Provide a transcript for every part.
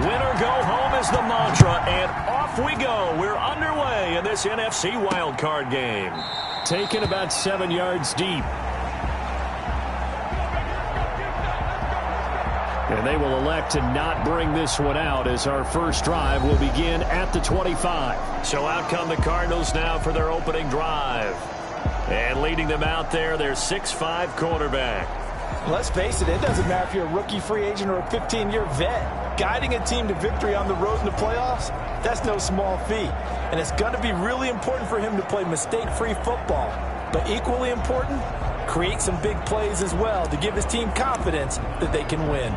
Win or go home is the mantra, and off we go. We're underway in this NFC wildcard game. Taken about 7 yards deep. And they will elect to not bring this one out as our first drive will begin at the 25. So out come the Cardinals now for their opening drive. And leading them out there, their 6'5" quarterback. Let's face it, it doesn't matter if you're a rookie free agent or a 15-year vet. Guiding a team to victory on the road in the playoffs, that's no small feat. And it's going to be really important for him to play mistake-free football. But equally important, create some big plays as well to give his team confidence that they can win.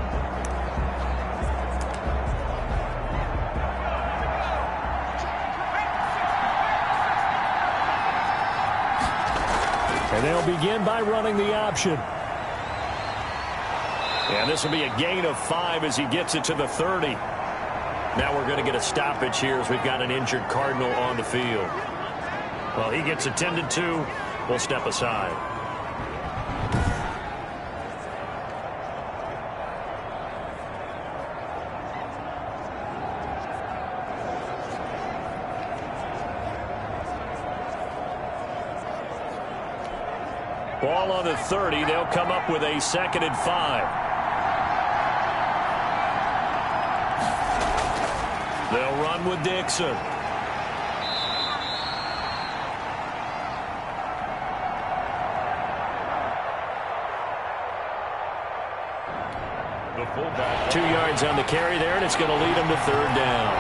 And they'll begin by running the option. And this will be a gain of 5 as he gets it to the 30. Now we're going to get a stoppage here as we've got an injured Cardinal on the field. Well, he gets attended to. We'll step aside. Ball on the 30. They'll come up with a 2nd and 5. They'll run with Dixon. The fullback. 2 yards on the carry there, and it's going to lead him to 3rd down.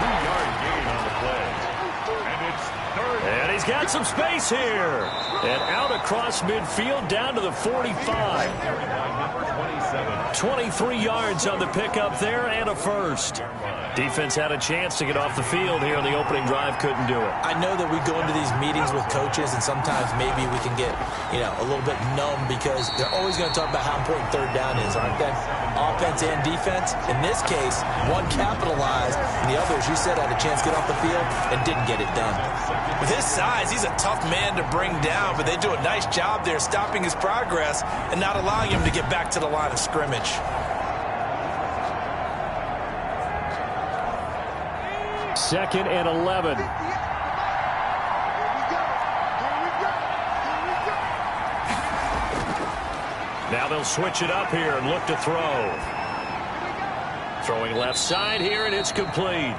2-yard gain on the play. And it's 3rd. And he's got some space here. And out across midfield down to the 45. 23 yards on the pickup there and a first. Defense had a chance to get off the field here in the opening drive, couldn't do it. I know that we go into these meetings with coaches, and sometimes maybe we can get, a little bit numb because they're always going to talk about how important 3rd down is, aren't they? Offense and defense. In this case, one capitalized, and the other, as you said, had a chance to get off the field and didn't get it done. With his size, he's a tough man to bring down, but they do a nice job there stopping his progress and not allowing him to get back to the line of scrimmage. 2nd and 11. Now they'll switch it up here and look to throw. Throwing left side here, and it's complete.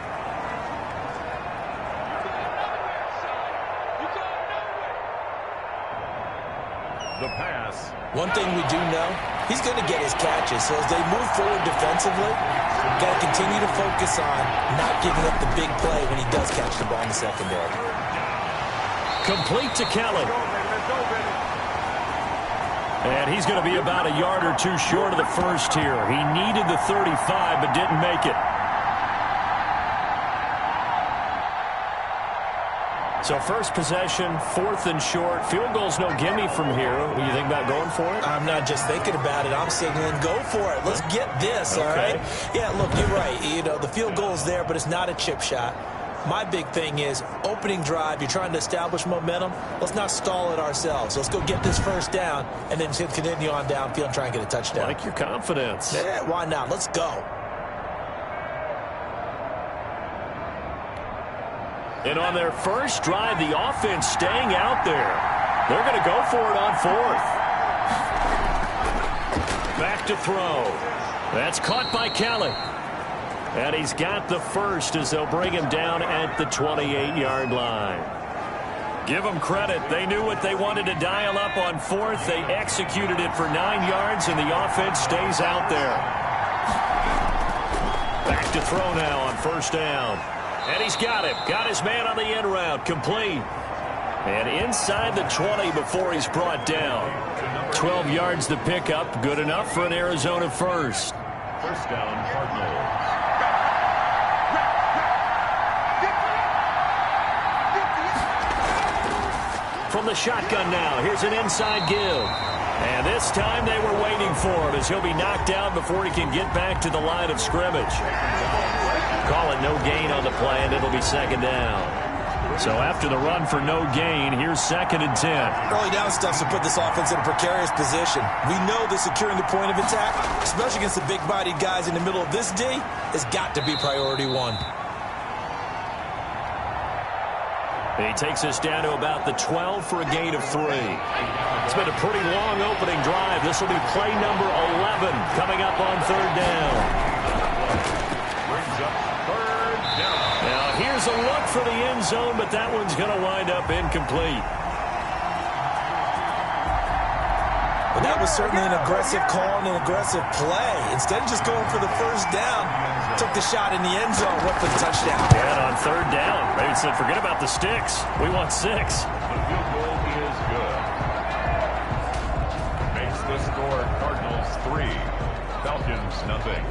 The pass. One thing we do know, he's going to get his catches. So as they move forward defensively, got to continue to focus on not giving up the big play when he does catch the ball in the secondary. Complete to Kelly. And he's going to be about a yard or two short of the first here. He needed the 35 but didn't make it. So first possession, 4th and short. Field goal's no gimme from here. What do you think about going for it? I'm not just thinking about it. I'm signaling, go for it. Let's get this, all right? Yeah, look, you're right. The field goal is there, but it's not a chip shot. My big thing is opening drive. You're trying to establish momentum. Let's not stall it ourselves. Let's go get this first down and then continue on downfield and try and get a touchdown. Like your confidence. Yeah, why not? Let's go. And on their first drive, the offense staying out there. They're going to go for it on 4th. Back to throw. That's caught by Kelly. And he's got the first as they'll bring him down at the 28-yard line. Give them credit. They knew what they wanted to dial up on 4th. They executed it for 9 yards, and the offense stays out there. Back to throw now on 1st down. And he's got it. Got his man on the end route. Complete. And inside the 20 before he's brought down. 12 yards to pick up. Good enough for an Arizona first. 1st down, Cardinals. From the shotgun now. Here's an inside give. And this time they were waiting for him as he'll be knocked down before he can get back to the line of scrimmage. Call it no gain on the play, and it'll be 2nd down. So after the run for no gain, here's 2nd and 10. Early down stuff to put this offense in a precarious position. We know that securing the point of attack, especially against the big-bodied guys in the middle of this D, has got to be priority one. He takes us down to about the 12 for a gain of 3. It's been a pretty long opening drive. This will be play number 11 coming up on 3rd down. Brings up 3rd down. Now here's a look for the end zone, but that one's going to wind up incomplete. But that was certainly an aggressive call and an aggressive play. Instead of just going for the 1st down, took the shot in the end zone, went for the touchdown. And on 3rd down, they said, forget about the sticks. We want 6. The field goal is good. Makes the score Cardinals 3, Falcons nothing.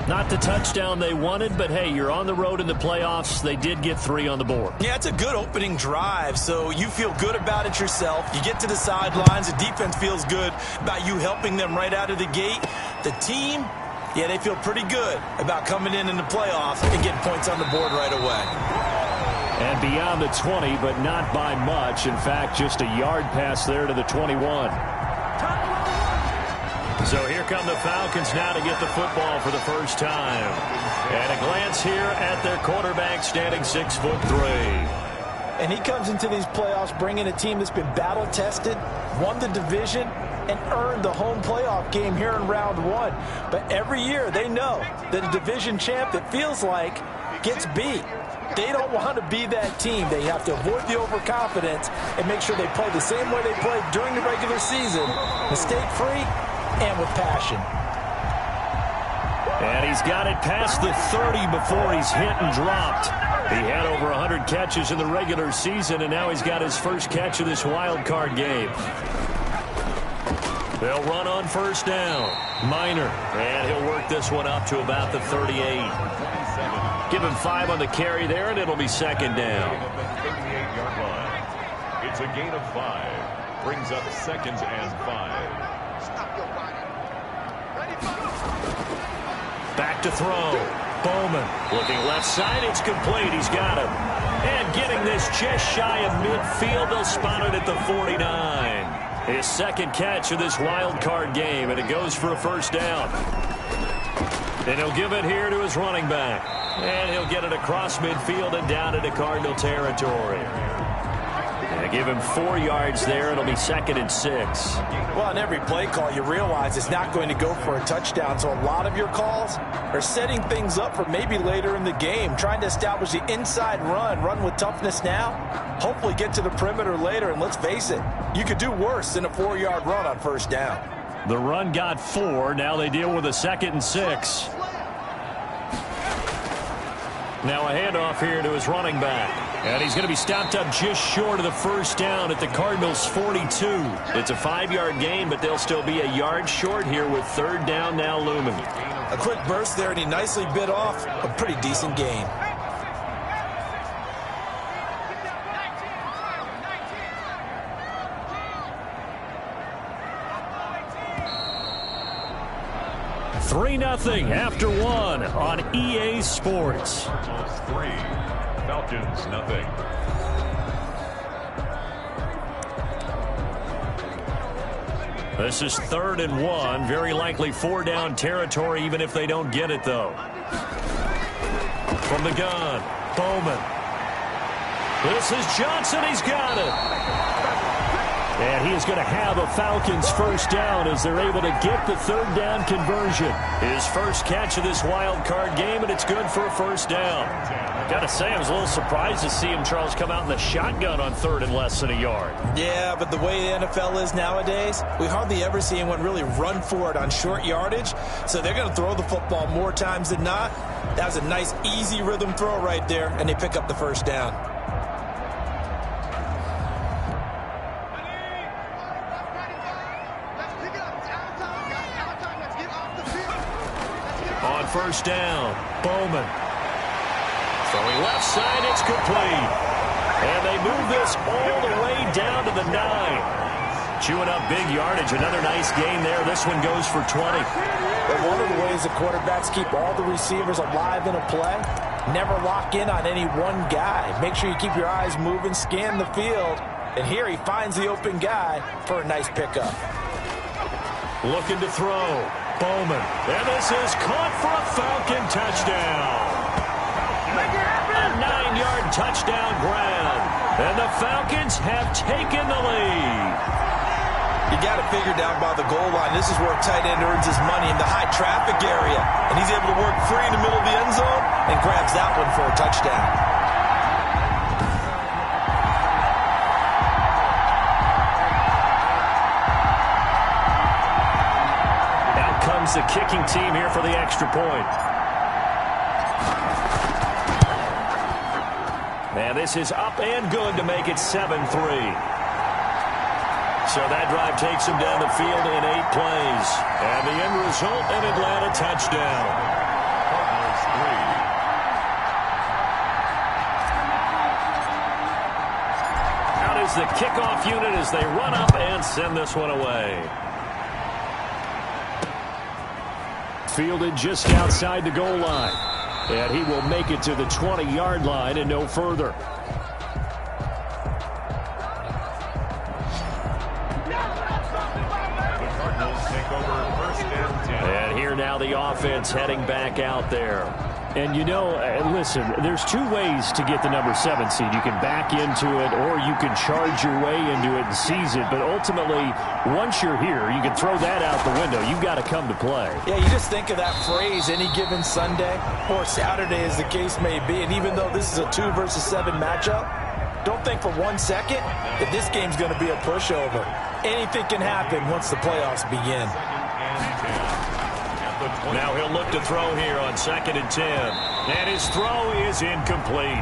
Not the touchdown they wanted, but hey, you're on the road in the playoffs. They did get 3 on the board. Yeah, it's a good opening drive, so you feel good about it yourself. You get to the sidelines. The defense feels good about you helping them right out of the gate. The team, yeah, they feel pretty good about coming in the playoffs and getting points on the board right away. And beyond the 20, but not by much. In fact, just a yard pass there to the 21. So here come the Falcons now to get the football for the first time. And a glance here at their quarterback standing 6'3". And he comes into these playoffs bringing a team that's been battle-tested, won the division, and earned the home playoff game here in round 1. But every year they know that a division champ, it feels like, gets beat. They don't want to be that team. They have to avoid the overconfidence and make sure they play the same way they played during the regular season, mistake-free and with passion. And he's got it past the 30 before he's hit and dropped. He had over 100 catches in the regular season, and now he's got his first catch of this wild card game. They'll run on 1st down. Minor, and he'll work this one up to about the 38. Give him 5 on the carry there, and it'll be 2nd down. 38-yard line. It's a gain of 5. Brings up 2nd and 5. Back to throw. Bowman looking left side. It's complete. He's got him. And getting this just shy of midfield. They'll spot it at the 49. His 2nd catch of this wild card game, and it goes for a 1st down. And he'll give it here to his running back. And he'll get it across midfield and down into Cardinal territory. And give him 4 yards there. It'll be 2nd and 6. Well, on every play call, you realize it's not going to go for a touchdown. So a lot of your calls are setting things up for maybe later in the game, trying to establish the inside run with toughness now, hopefully get to the perimeter later. And let's face it, you could do worse than a 4-yard run on 1st down. The run got 4. Now they deal with a 2nd and 6. Now a handoff here to his running back. And he's going to be stopped up just short of the 1st down at the Cardinals' 42. It's a 5-yard gain, but they'll still be a yard short here with 3rd down now looming. A quick burst there, and he nicely bit off a pretty decent gain. Three 3-0 after 1 on EA Sports. 3, Falcons nothing. This is 3rd and 1. Very likely 4-down territory, even if they don't get it, though. From the gun, Bowman. This is Johnson. He's got it. And he is going to have a Falcons 1st down as they're able to get the 3rd down conversion. His first catch of this wild card game, and it's good for a 1st down. Got to say, I was a little surprised to see him, Charles, come out in the shotgun on 3rd and less than a yard. Yeah, but the way the NFL is nowadays, we hardly ever see anyone really run for it on short yardage. So they're going to throw the football more times than not. That was a nice, easy rhythm throw right there, and they pick up the 1st down. On 1st down, Bowman. Throwing left side, it's complete. And they move this all the way down to the 9. Chewing up big yardage. Another nice gain there. This one goes for 20. But one of the ways the quarterbacks keep all the receivers alive in a play never lock in on any one guy. Make sure you keep your eyes moving, scan the field. And here he finds the open guy for a nice pickup. Looking to throw. Bowman. And this is caught for a Falcon touchdown. A 9-yard touchdown grab. And the Falcons have taken the lead. You got to figure down by the goal line. This is where a tight end earns his money, in the high traffic area. And he's able to work free in the middle of the end zone and grabs that one for a touchdown. The kicking team here for the extra point. And this is up and good to make it 7-3. So that drive takes him down the field in 8 plays. And the end result, an Atlanta touchdown. Cardinals 3. Out is the kickoff unit as they run up and send this one away. Fielded just outside the goal line. And he will make it to the 20-yard line and no further. The Cardinals take over first and 10. And here now the offense heading back out there. And you know, listen, there's 2 ways to get the number 7 seed. You can back into it or you can charge your way into it and seize it. But ultimately, once you're here, you can throw that out the window. You've got to come to play. Yeah, you just think of that phrase, any given Sunday or Saturday as the case may be. And even though this is a 2 versus 7 matchup, don't think for 1 second that this game's going to be a pushover. Anything can happen once the playoffs begin. Now he'll look to throw here on 2nd and 10. And his throw is incomplete.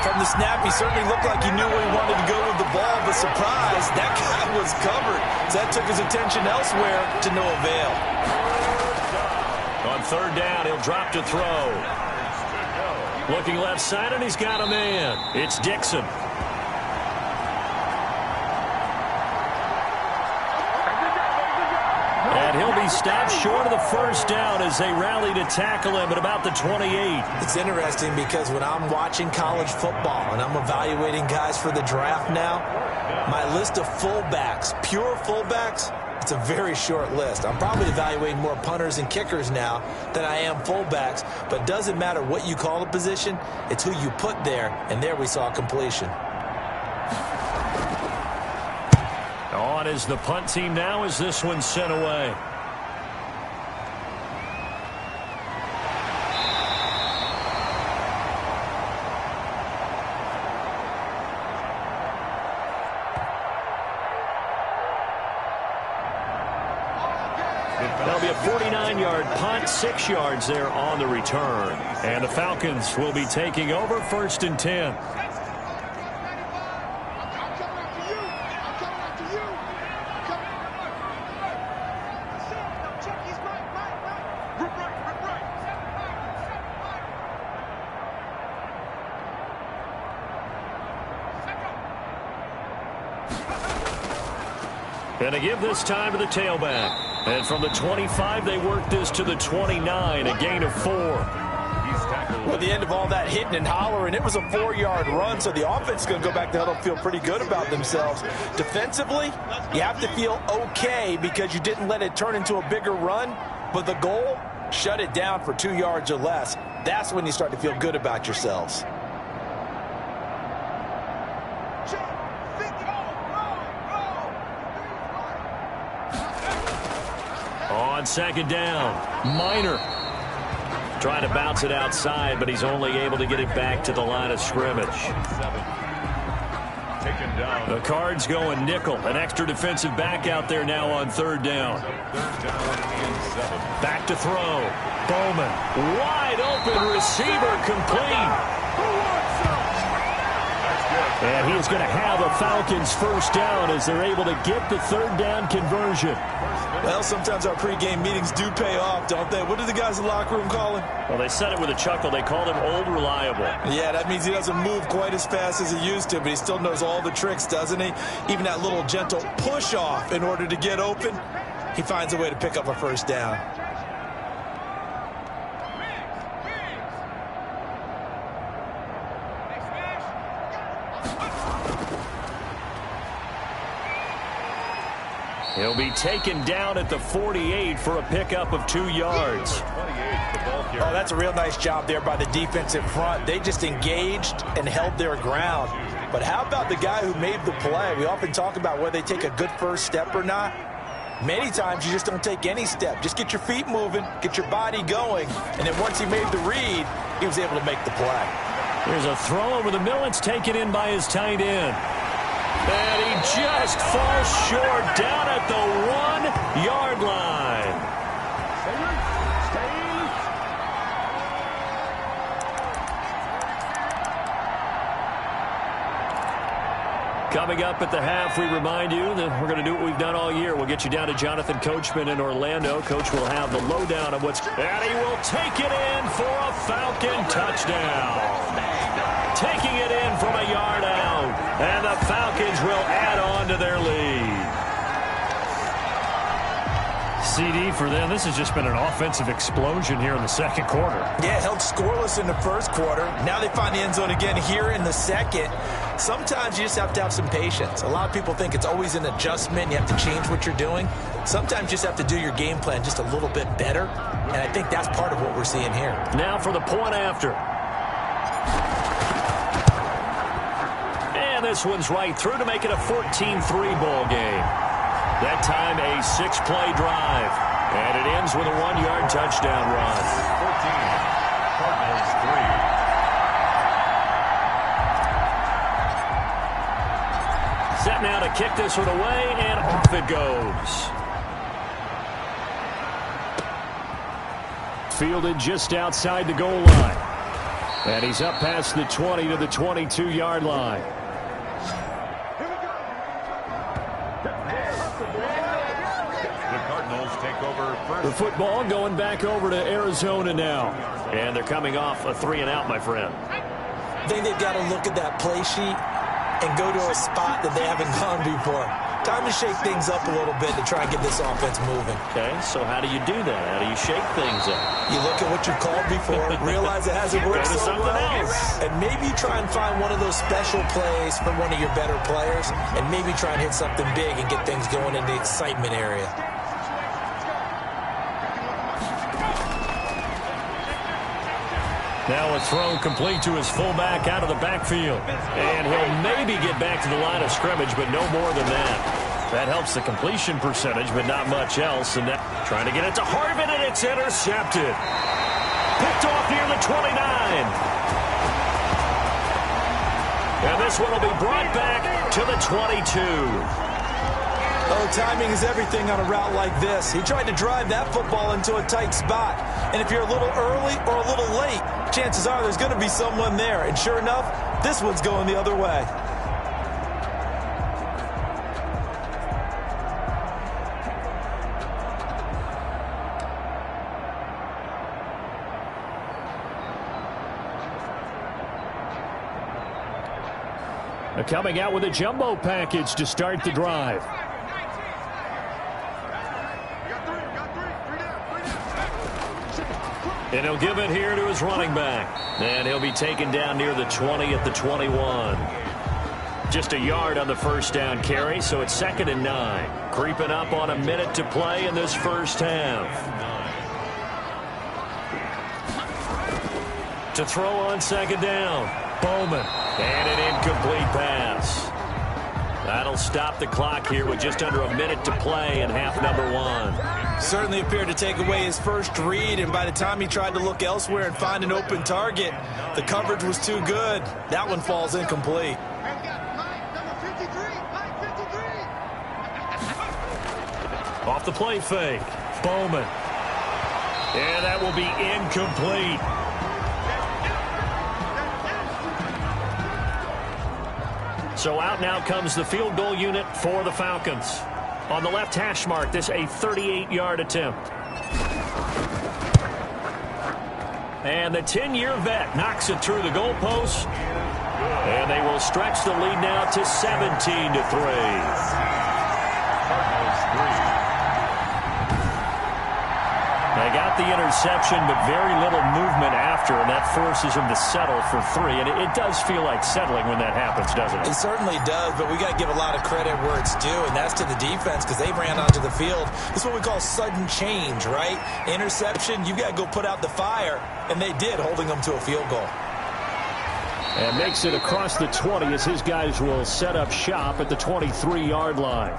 From the snap, he certainly looked like he knew where he wanted to go with the ball, but surprise, that guy was covered. So that took his attention elsewhere to no avail. On 3rd down, he'll drop to throw. Looking left side, and he's got a man. It's Dixon. And he'll be stopped short of the 1st down as they rally to tackle him at about the 28. It's interesting because when I'm watching college football and I'm evaluating guys for the draft now, my list of fullbacks, pure fullbacks, it's a very short list. I'm probably evaluating more punters and kickers now than I am fullbacks, but it doesn't matter what you call the position, it's who you put there, and there we saw completion. On is the punt team now as this one's sent away. That'll be a 49-yard punt, 6 yards there on the return. And the Falcons will be taking over 1st and 10. And they give this time to the tailback. And from the 25, they work this to the 29, a gain of 4. Well, at the end of all that hitting and hollering, it was a 4-yard run, so the offense is going to go back to huddle and feel pretty good about themselves. Defensively, you have to feel okay because you didn't let it turn into a bigger run, but the goal, shut it down for 2 yards or less. That's when you start to feel good about yourselves. On 2nd down, Minor trying to bounce it outside, but he's only able to get it back to the line of scrimmage. The Cards going nickel, an extra defensive back out there now on 3rd down. Back to throw. Bowman, wide open receiver, complete. And he is going to have a Falcons 1st down as they're able to get the 3rd down conversion. Well, sometimes our pregame meetings do pay off, don't they? What do the guys in the locker room call him? Well, they said it with a chuckle. They called him Old Reliable. Yeah, that means he doesn't move quite as fast as he used to, but he still knows all the tricks, doesn't he? Even that little gentle push-off in order to get open, he finds a way to pick up a 1st down. He'll be taken down at the 48 for a pickup of 2 yards. Oh, that's a real nice job there by the defensive front. They just engaged and held their ground. But how about the guy who made the play? We often talk about whether they take a good first step or not. Many times you just don't take any step. Just get your feet moving, get your body going, and then once he made the read, he was able to make the play. There's a throw over the middle. It's taken in by his tight end. And he just falls short down at the 1-yard line. Coming up at the half, we remind you that we're going to do what we've done all year. We'll get you down to Jonathan Coachman in Orlando. Coach will have the lowdown of what's... And he will take it in for a Falcon touchdown. Taking it in from a yard out. And the Falcons will add on to their lead. CD for them. This has just been an offensive explosion here in the second quarter. Yeah, held scoreless in the first quarter. Now they find the end zone again here in the second. Sometimes you just have to have some patience. A lot of people think it's always an adjustment. You have to change what you're doing. Sometimes you just have to do your game plan just a little bit better. And I think that's part of what we're seeing here. Now for the point after. And this one's right through to make it a 14-3 ball game. That time a 6-play drive. And it ends with a 1-yard touchdown run. 14, Cardinals 3. Set now to kick this one away, and off it goes. Fielded just outside the goal line. And he's up past the 20 to the 22-yard line. The football going back over to Arizona now. And they're coming off a 3-and-out, my friend. I think they've got to look at that play sheet and go to a spot that they haven't gone before. Time to shake things up a little bit to try and get this offense moving. Okay, so how do you do that? How do you shake things up? You look at what you've called before, realize it hasn't worked so well, and maybe try and find one of those special plays from one of your better players, and maybe try and hit something big and get things going in the excitement area. Now a throw complete to his fullback out of the backfield. And he'll maybe get back to the line of scrimmage, but no more than that. That helps the completion percentage, but not much else. And that, trying to get it to Harvin, and it's intercepted. Picked off near the 29. And this one will be brought back to the 22. Oh, timing is everything on a route like this. He tried to drive that football into a tight spot. And if you're a little early or a little late, chances are there's going to be someone there. And sure enough, this one's going the other way. Coming out with a jumbo package to start the drive. And he'll give it here to his running back. And he'll be taken down near the 20 at the 21. Just a yard on the first down carry, so it's 2nd and 9. Creeping up on a minute to play in this first half. To throw on 2nd down. Bowman. And an incomplete pass. That'll stop the clock here with just under a minute to play in half number 1. Certainly appeared to take away his first read, and by the time he tried to look elsewhere and find an open target, the coverage was too good. That one falls incomplete. Off the play fake. Bowman. And that will be incomplete. So out now comes the field goal unit for the Falcons. On the left hash mark, this a 38-yard attempt. And the 10-year vet knocks it through the goalpost. And they will stretch the lead now to 17-3. They got got the interception, but very little movement after, and that forces him to settle for 3. And it does feel like settling when that happens, doesn't it? It certainly does, but we got to give a lot of credit where it's due, and that's to the defense because they ran onto the field. This is what we call sudden change, right? Interception, you got to go put out the fire, and they did, holding them to a field goal. And makes it across the 20 as his guys will set up shop at the 23-yard line.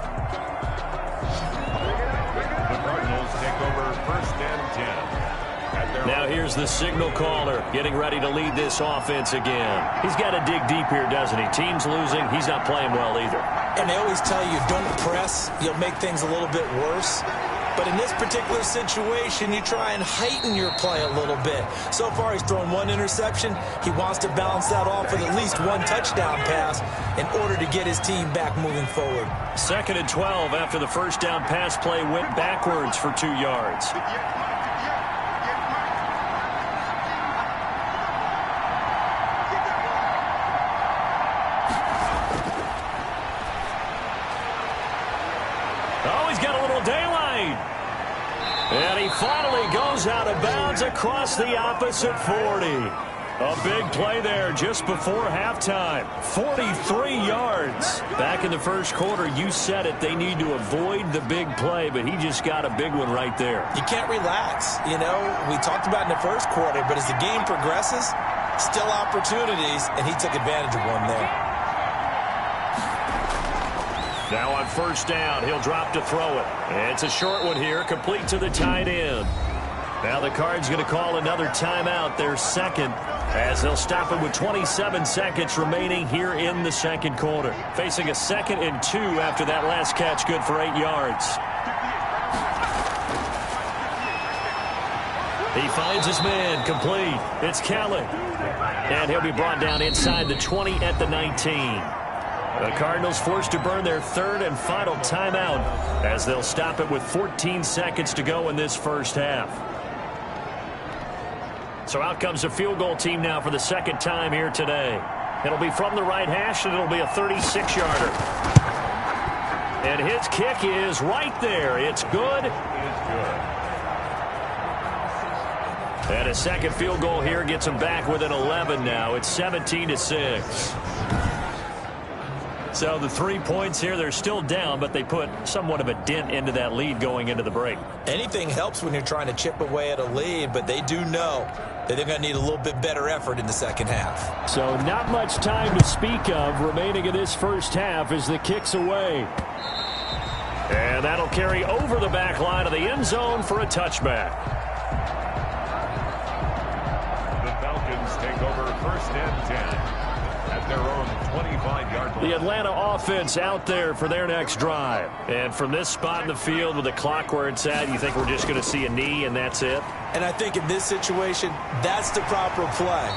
The Cardinals take over 1st and 10. Now here's the signal caller getting ready to lead this offense again. He's got to dig deep here, doesn't he? Team's losing. He's not playing well either. And they always tell you, don't press. You'll make things a little bit worse. But in this particular situation, you try and heighten your play a little bit. So far, he's thrown 1 interception. He wants to balance that off with at least 1 touchdown pass in order to get his team back moving forward. 2nd and 12 after the first down pass play went backwards for 2 yards. Oh, he's got a little daylight. And he finally goes out of bounds across the opposite 40. A big play there just before halftime. 43 yards. Back in the first quarter, you said it, they need to avoid the big play, but he just got a big one right there. You can't relax. You know, we talked about in the first quarter, but as the game progresses, still opportunities, and he took advantage of one there. Now on first down, he'll drop to throw it. And it's a short one here, complete to the tight end. Now the Cards going to call another timeout, their second, as they'll stop it with 27 seconds remaining here in the second quarter. Facing a 2nd and 2 after that last catch, good for 8 yards. He finds his man, complete. It's Kelly. And he'll be brought down inside the 20 at the 19. The Cardinals forced to burn their 3rd and final timeout as they'll stop it with 14 seconds to go in this first half. So out comes the field goal team now for the 2nd time here today. It'll be from the right hash, and it'll be a 36-yarder. And his kick is right there. It's good. And a second field goal here gets him back within 11 now. It's 17-6. So the 3 points here, they're still down, but they put somewhat of a dent into that lead going into the break. Anything helps when you're trying to chip away at a lead, but they do know that they're going to need a little bit better effort in the second half. So not much time to speak of remaining in this first half as the kick's away. And that'll carry over the back line of the end zone for a touchback. The Falcons take over 1st and 10. At their own 25-yard line. The Atlanta offense out there for their next drive. And from this spot in the field with the clock where it's at, you think we're just going to see a knee and that's it? And I think in this situation, that's the proper play.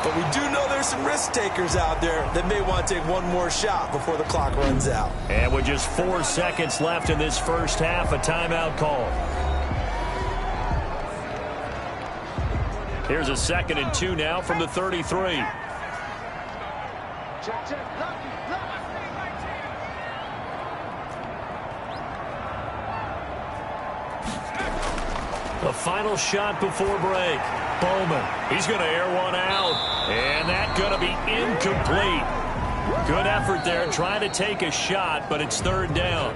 But we do know there's some risk takers out there that may want to take one more shot before the clock runs out. And with just 4 seconds left in this first half, a timeout call. Here's a 2nd and 2 now from the 33. The final shot before break. Bowman. He's going to air one out. And that's going to be incomplete. Good effort there trying to take a shot, but it's 3rd down.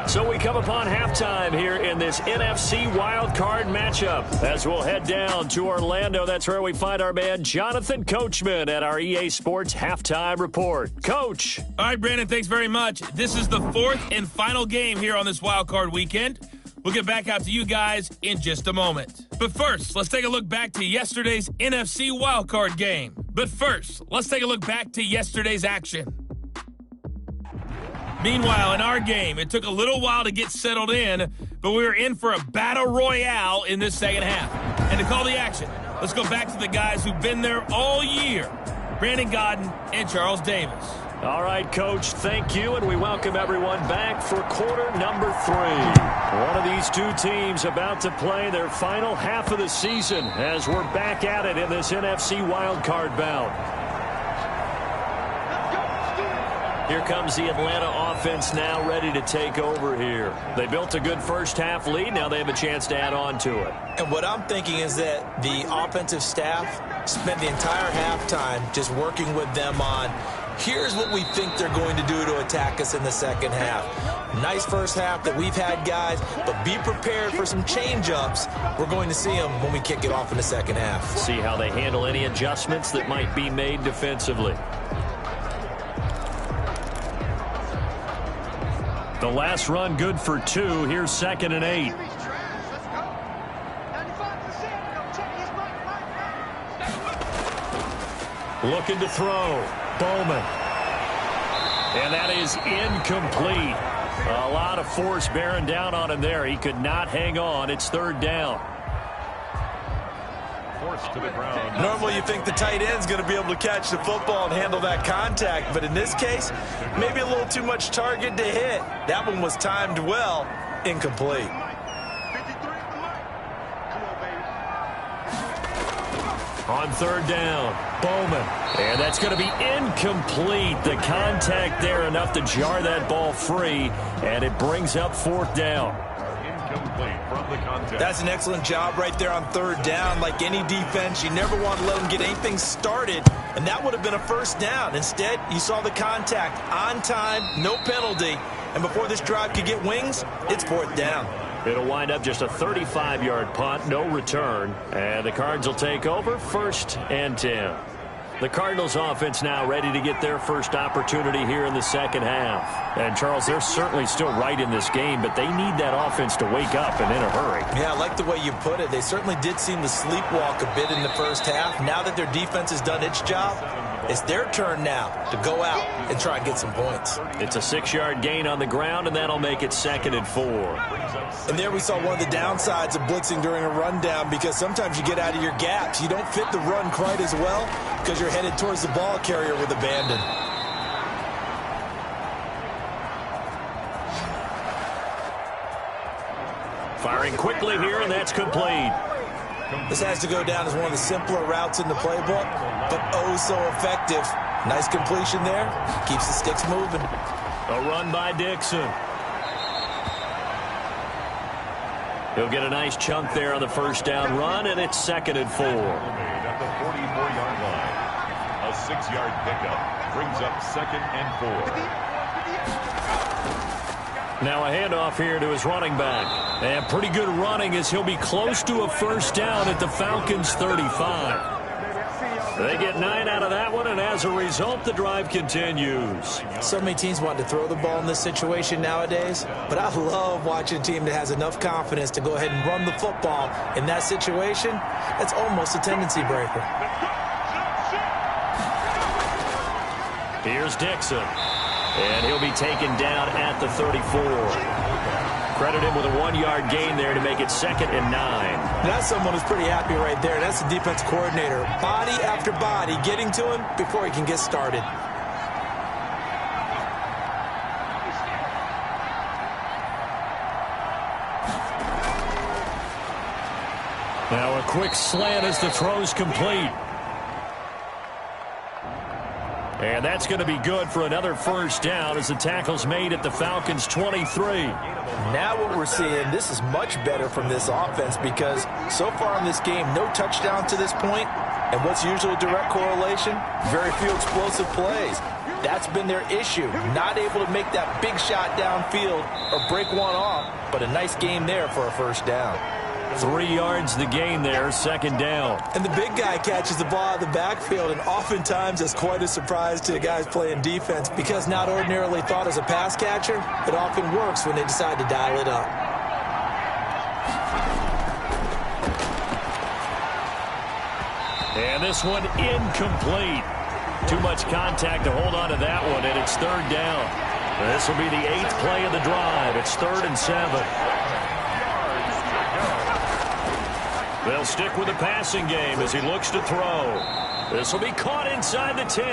So we come upon halftime here in this NFC wildcard matchup as we'll head down to Orlando. That's where we find our man Jonathan Coachman at our EA Sports Halftime Report. Coach. All right, Brandon, thanks very much. This is the 4th and final game here on this wildcard weekend. We'll get back out to you guys in just a moment. But first, let's take a look back to yesterday's NFC wildcard game. But first, let's take a look back to yesterday's action. Meanwhile, in our game, it took a little while to get settled in, but we were in for a battle royale in this second half. And to call the action, let's go back to the guys who've been there all year, Brandon Godden and Charles Davis. All right, Coach, thank you, and we welcome everyone back for quarter number 3. One of these two teams about to play their final half of the season as we're back at it in this NFC wildcard bout. Here comes the Atlanta offense now ready to take over here. They built a good first-half lead. Now they have a chance to add on to it. And what I'm thinking is that the offensive staff spent the entire halftime just working with them on, here's what we think they're going to do to attack us in the second half. Nice first half that we've had, guys, but be prepared for some change-ups. We're going to see them when we kick it off in the second half. See how they handle any adjustments that might be made defensively. The last run good for 2. Here's 2nd and 8. Looking to throw. Bowman. And that is incomplete. A lot of force bearing down on him there. He could not hang on. It's 3rd down. To the ground. Normally you think the tight end's going to be able to catch the football and handle that contact, but in this case, maybe a little too much target to hit. That one was timed well, incomplete. On 3rd down, Bowman. And that's going to be incomplete. The contact there enough to jar that ball free, and it brings up 4th down. Incomplete from the contact. That's an excellent job right there on 3rd down. Like any defense, you never want to let them get anything started, and that would have been a 1st down. Instead, you saw the contact on time, no penalty, and before this drive could get wings, it's 4th down. It'll wind up just a 35-yard punt, no return, and the Cards will take over 1st and 10. The Cardinals offense now ready to get their first opportunity here in the second half. And, Charles, they're certainly still right in this game, but they need that offense to wake up and in a hurry. Yeah, I like the way you put it. They certainly did seem to sleepwalk a bit in the first half. Now that their defense has done its job, it's their turn now to go out and try and get some points. It's a 6-yard gain on the ground, and that'll make it 2nd and 4. And there we saw one of the downsides of blitzing during a rundown, because sometimes you get out of your gaps. You don't fit the run quite as well because you're headed towards the ball carrier with abandon. Firing quickly here, and that's complete. This has to go down as one of the simpler routes in the playbook, but oh so effective. Nice completion there. Keeps the sticks moving. A run by Dixon. He'll get a nice chunk there on the 1st down run, and it's 2nd and 4. At the 44-yard line. A 6-yard pickup brings up 2nd and 4. Now a handoff here to his running back. And pretty good running as he'll be close to a 1st down at the Falcons' 35. They get 9 out of that one, and as a result, the drive continues. So many teams want to throw the ball in this situation nowadays, but I love watching a team that has enough confidence to go ahead and run the football. In that situation, that's almost a tendency breaker. Here's Dixon, and he'll be taken down at the 34. Credit him with a 1-yard gain there to make it 2nd and 9. That's someone who's pretty happy right there. That's the defense coordinator. Body after body getting to him before he can get started. Now a quick slant as the throw's complete. And that's going to be good for another 1st down as the tackle's made at the Falcons' 23. Now what we're seeing, this is much better from this offense, because so far in this game, no touchdown to this point, and what's usually a direct correlation? Very few explosive plays. That's been their issue, not able to make that big shot downfield or break one off, but a nice game there for a 1st down. 3 yards the gain there, 2nd down. And the big guy catches the ball out of the backfield, and oftentimes it's quite a surprise to the guys playing defense, because not ordinarily thought as a pass catcher, it often works when they decide to dial it up. And this one incomplete. Too much contact to hold on to that one, and it's 3rd down. This will be the 8th play of the drive. It's 3rd and 7. They'll stick with the passing game as he looks to throw. This will be caught inside the 10.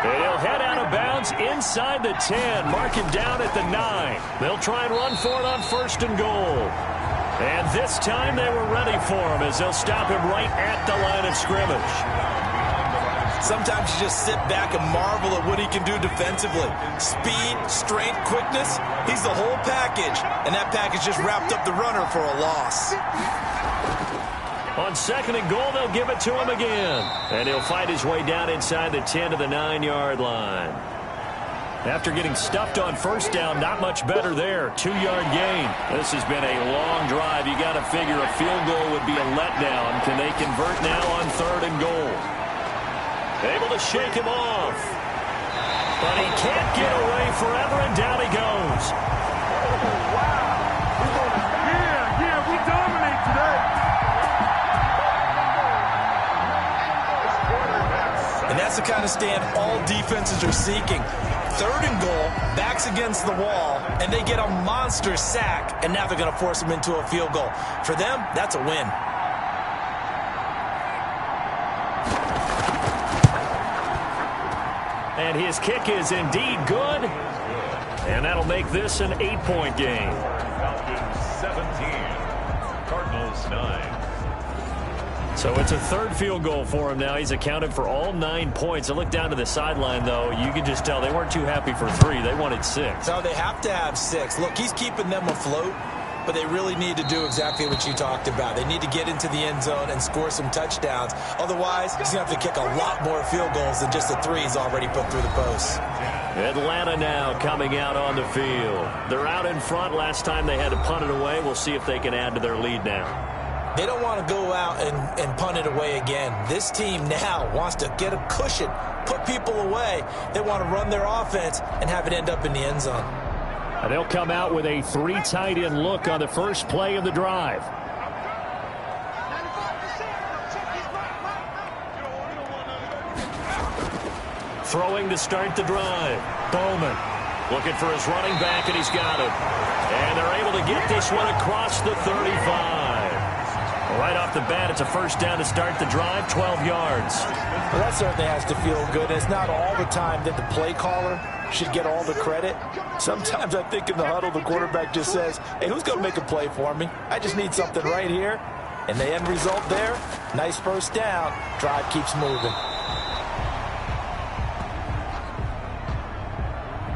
And he'll head out of bounds inside the 10. Mark him down at the 9. They'll try and run for it on 1st and goal. And this time they were ready for him as they'll stop him right at the line of scrimmage. Sometimes you just sit back and marvel at what he can do defensively. Speed, strength, quickness, he's the whole package. And that package just wrapped up the runner for a loss. On 2nd and goal, they'll give it to him again. And he'll fight his way down inside the 10 to the 9-yard line. After getting stuffed on 1st down, not much better there. 2-yard gain. This has been a long drive. You got to figure a field goal would be a letdown. Can they convert now on 3rd and goal? Able to shake him off. But he can't get away forever, and down he goes. Yeah, we dominate today. And that's the kind of stand all defenses are seeking. 3rd and goal, backs against the wall, and they get a monster sack, and now they're going to force him into a field goal. For them, that's a win. And his kick is indeed good. And that'll make this an 8-point game. Falcons 17, Cardinals 9. So it's a 3rd field goal for him now. He's accounted for all 9 points. I look down to the sideline, though. You can just tell they weren't too happy for 3. They wanted 6. So they have to have 6. Look, he's keeping them afloat, but they really need to do exactly what you talked about. They need to get into the end zone and score some touchdowns. Otherwise, he's going to have to kick a lot more field goals than just the 3 he's already put through the posts. Atlanta now coming out on the field. They're out in front. Last time they had to punt it away. We'll see if they can add to their lead now. They don't want to go out and punt it away again. This team now wants to get a cushion, put people away. They want to run their offense and have it end up in the end zone. And they'll come out with a 3 tight end look on the first play of the drive. Throwing to start the drive. Bowman looking for his running back, and he's got him. And they're able to get this one across the 35. Right off the bat, it's a 1st down to start the drive, 12 yards. Well, that certainly has to feel good. It's not all the time that the play caller should get all the credit. Sometimes I think in the huddle, the quarterback just says, hey, who's going to make a play for me? I just need something right here. And the end result there, nice 1st down. Drive keeps moving.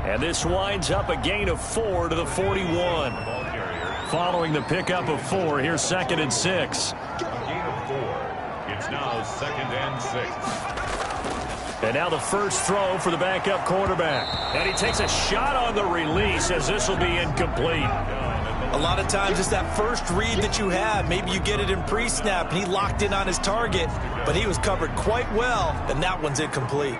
And this winds up a gain of 4 to the 41. Following the pickup of 4, here's 2nd and 6. A gain of 4. It's now 2nd and 6. And now the first throw for the backup quarterback. And he takes a shot on the release as this will be incomplete. A lot of times it's that first read that you have. Maybe you get it in pre-snap and he locked in on his target, but he was covered quite well, and that one's incomplete.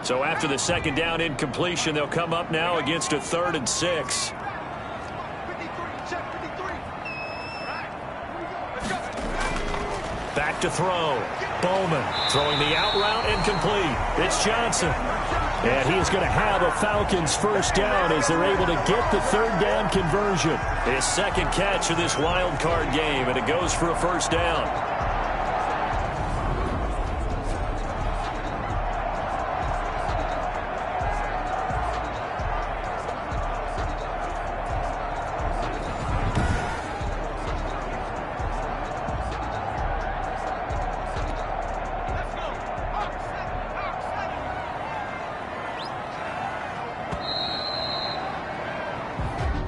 So after the 2nd down incompletion, they'll come up now against a 3rd and 6. Back to throw. Bowman throwing the out route incomplete. It's Johnson. And he is going to have a Falcons 1st down as they're able to get the 3rd down conversion. His 2nd catch of this wild card game, and it goes for a 1st down.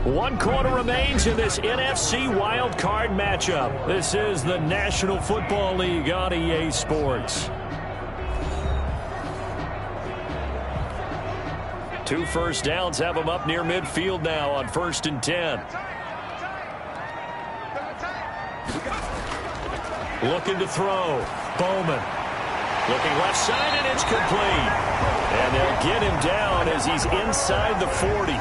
One quarter remains in this NFC wild card matchup. This is the National Football League on EA Sports. 2 first downs have them up near midfield now on 1st and 10. Looking to throw. Bowman. Looking left side, and it's complete. And they'll get him down as he's inside the 40.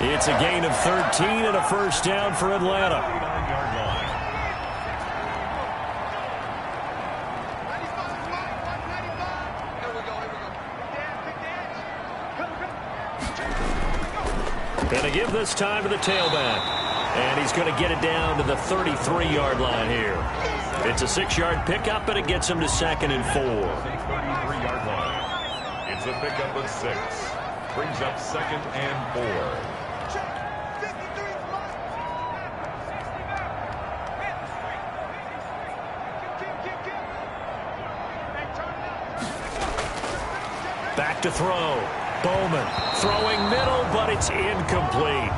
It's a gain of 13 and a 1st down for Atlanta. And to give this time to the tailback. And he's going to get it down to the 33-yard line here. It's a 6-yard pickup, and it gets him to 2nd and 4. 33-yard line. It's a pickup of 6. Brings up 2nd and 4. Back to throw. Bowman throwing middle, but it's incomplete.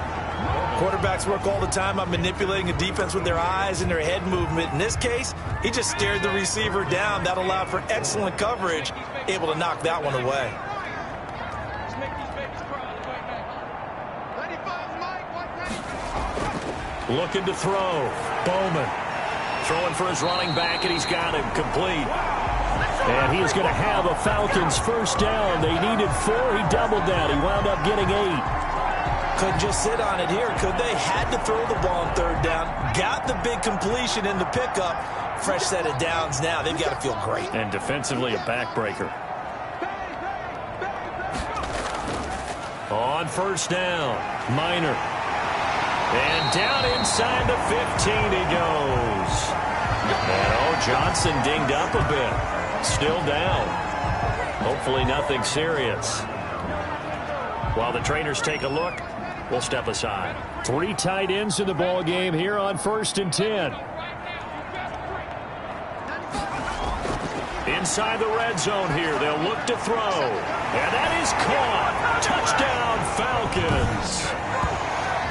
Quarterbacks work all the time on manipulating a defense with their eyes and their head movement. In this case, he just stared the receiver down. That allowed for excellent coverage, able to knock that one away. Looking to throw. Bowman throwing for his running back, and he's got him complete. And he is going to have a Falcons first down. They needed 4. He doubled that. He wound up getting 8. Couldn't just sit on it here, could they? Had to throw the ball on third down. Got the big completion in the pickup. Fresh set of downs now. They've got to feel great. And defensively, a backbreaker. On first down, Minor. And down inside the 15 he goes. And Johnson dinged up a bit. Still down. Hopefully nothing serious. While the trainers take a look, we'll step aside. 3 tight ends in the ball game here on 1st and 10. Inside the red zone here, they'll look to throw. And that is caught. Touchdown, Falcons.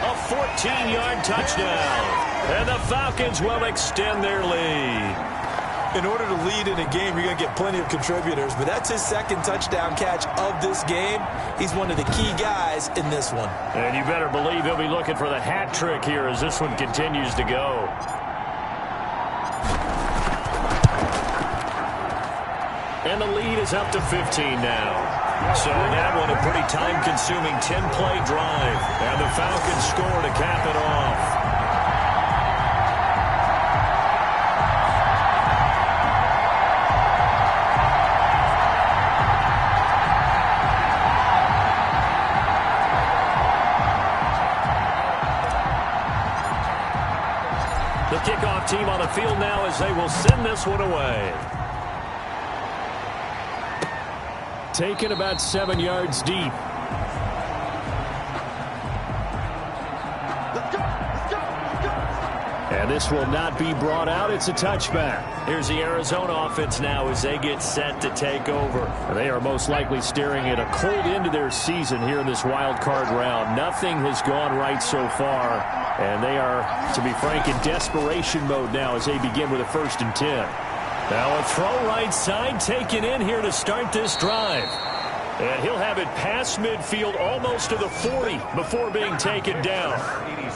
A 14-yard touchdown. And the Falcons will extend their lead. In order to lead in a game, you're going to get plenty of contributors, but that's his second touchdown catch of this game. He's one of the key guys in this one. And you better believe he'll be looking for the hat trick here as this one continues to go. And the lead is up to 15 now. So that one a pretty time-consuming 10-play drive. And the Falcons score to cap it off. The kickoff team on the field now as they will send this one away. Taken about 7 yards deep. And this will not be brought out. It's a touchback. Here's the Arizona offense now as they get set to take over. They are most likely staring at a cold end to their season here in this wild card round. Nothing has gone right so far. And they are, to be frank, in desperation mode now as they begin with a 1st and 10. Now a throw right side taken in here to start this drive. And he'll have it past midfield almost to the 40 before being taken down.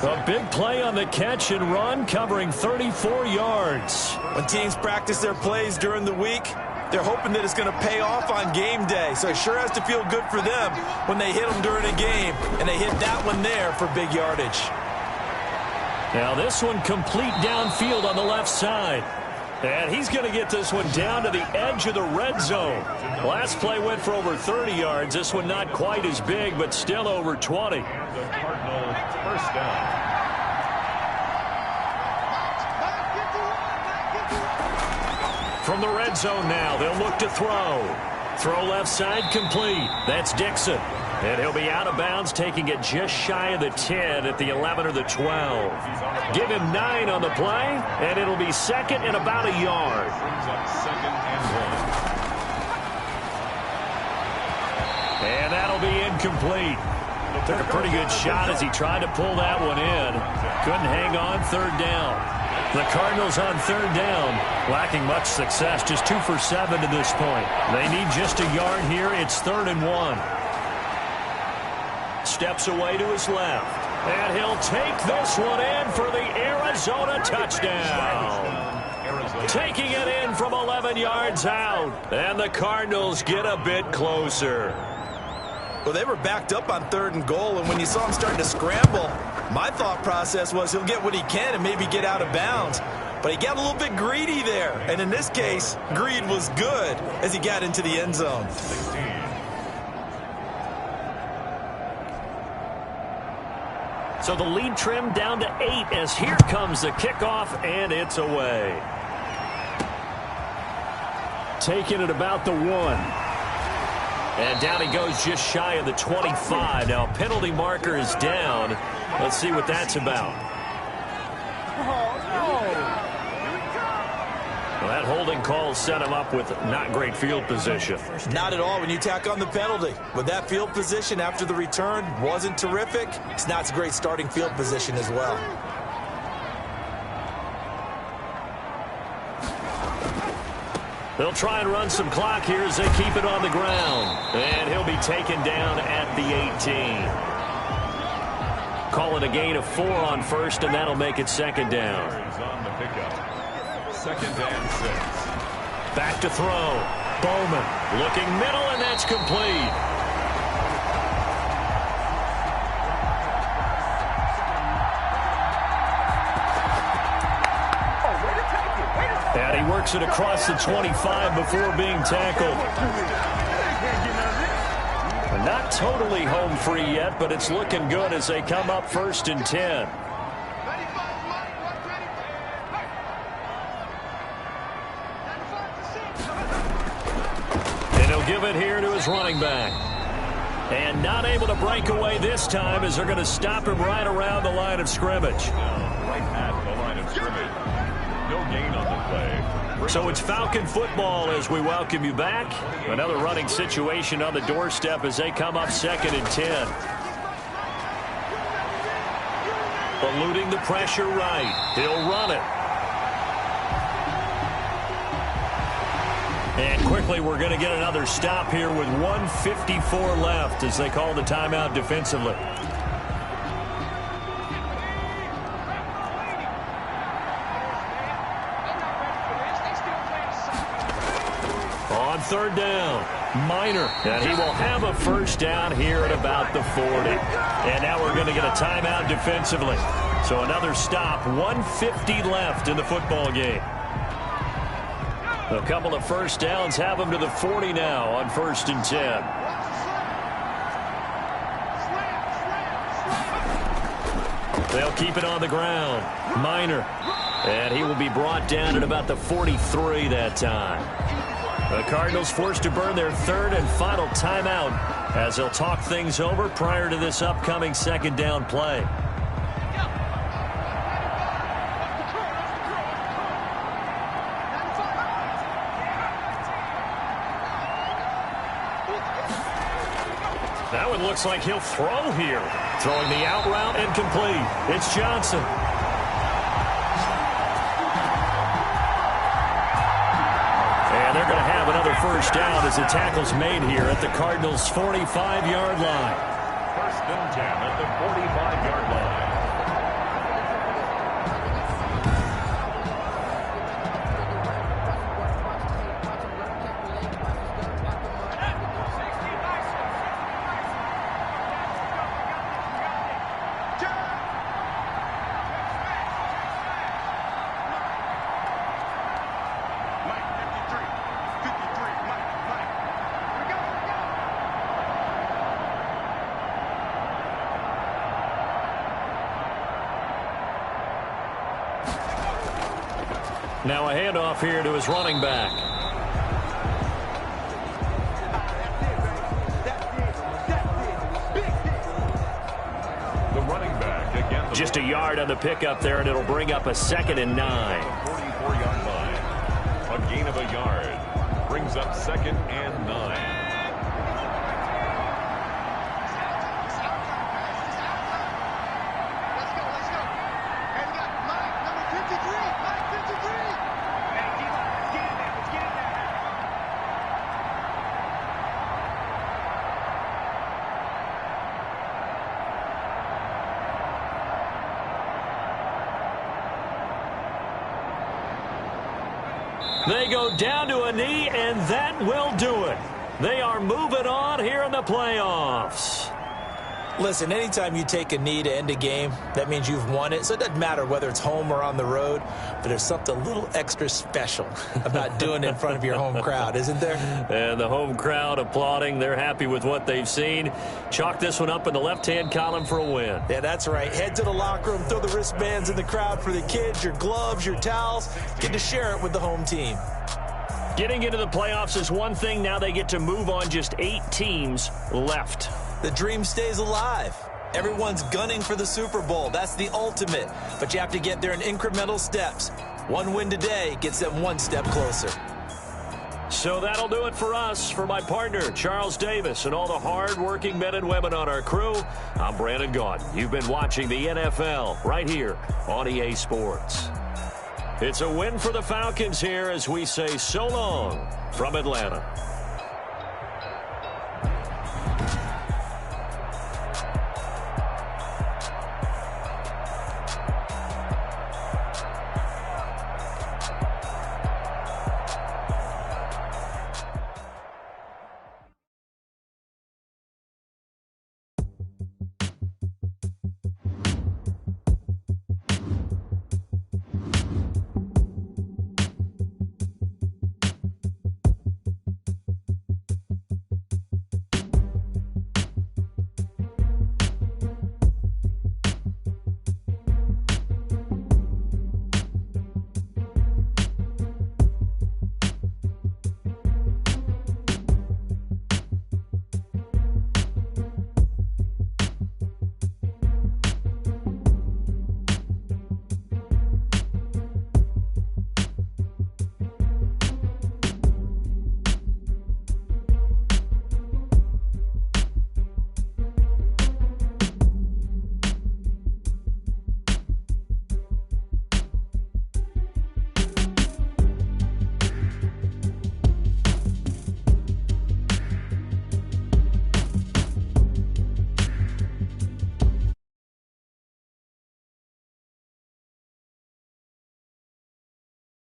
A big play on the catch and run covering 34 yards. When teams practice their plays during the week, they're hoping that it's going to pay off on game day. So it sure has to feel good for them when they hit them during a game. And they hit that one there for big yardage. Now this one complete downfield on the left side. And he's going to get this one down to the edge of the red zone. Last play went for over 30 yards. This one not quite as big, but still over 20. The Cardinals first down. From the red zone now, they'll look to throw. Throw left side complete. That's Dixon. And he'll be out of bounds, taking it just shy of the 10 at the 11 or the 12. Give him 9 on the play, and it'll be 2nd and about a yard. And that'll be incomplete. Took a pretty good shot as he tried to pull that one in. Couldn't hang on 3rd down. The Cardinals on 3rd down, lacking much success, just 2 for 7 to this point. They need just a yard here. It's 3rd and 1. Steps away to his left. And he'll take this one in for the Arizona touchdown. Taking it in from 11 yards out. And the Cardinals get a bit closer. Well, they were backed up on 3rd and goal, and when you saw him starting to scramble, my thought process was he'll get what he can and maybe get out of bounds. But he got a little bit greedy there. And in this case, greed was good as he got into the end zone. So the lead trimmed down to 8 as here comes the kickoff, and it's away. Taking it about the 1. And down he goes just shy of the 25. Now penalty marker is down. Let's see what that's about. Well, that holding call set him up with not great field position. Not at all when you tack on the penalty. With that field position after the return wasn't terrific, it's not a great starting field position as well. They'll try and run some clock here as they keep it on the ground. And he'll be taken down at the 18. Call it a gain of 4 on first, and that'll make it second down. On the pickup. 2nd and 6. Back to throw. Bowman looking middle, and that's complete. And he works it across the 25 before being tackled. Not totally home free yet, but it's looking good as they come up 1st and 10. And he'll give it here to his running back. And not able to break away this time as they're going to stop him right around the line of scrimmage. Right at the line of scrimmage. No gain on the play. So it's Falcon football as we welcome you back. Another running situation on the doorstep as they come up 2nd and 10. Eluding the pressure right. He'll run it. And quickly we're going to get another stop here with 1:54 left as they call the timeout defensively. On 3rd down, Minor, and he will have a 1st down here at about the 40. And now we're going to get a timeout defensively. So another stop, 1:50 left in the football game. A couple of 1st downs have them to the 40 now on 1st and 10. They'll keep it on the ground. Minor, and he will be brought down at about the 43 that time. The Cardinals forced to burn their 3rd and final timeout as they'll talk things over prior to this upcoming 2nd down play. That one looks like he'll throw here. Throwing the out route and complete. It's Johnson. And they're going to have another 1st down as the tackle's made here at the Cardinals' 45-yard line. 1st and 10 at the 45-yard line. Now a handoff here to his running back. The running back again. Just a yard on the pickup there, and it'll bring up a 2nd and 9. 44-yard line. A gain of a yard. Brings up 2nd and 9. They go down to a knee, and that will do it. They are moving on here in the playoffs. Listen, anytime you take a knee to end a game, that means you've won it. So it doesn't matter whether it's home or on the road, but there's something a little extra special about doing it in front of your home crowd, isn't there? And the home crowd applauding. They're happy with what they've seen. Chalk this one up in the left-hand column for a win. Yeah, that's right. Head to the locker room, throw the wristbands in the crowd for the kids, your gloves, your towels. Get to share it with the home team. Getting into the playoffs is one thing. Now they get to move on. Just 8 teams left. The dream stays alive. Everyone's gunning for the Super Bowl. That's the ultimate. But you have to get there in incremental steps. One win today gets them one step closer. So that'll do it for us. For my partner, Charles Davis, and all the hard-working men and women on our crew, I'm Brandon Gaudin. You've been watching the NFL right here on EA Sports. It's a win for the Falcons here as we say so long from Atlanta.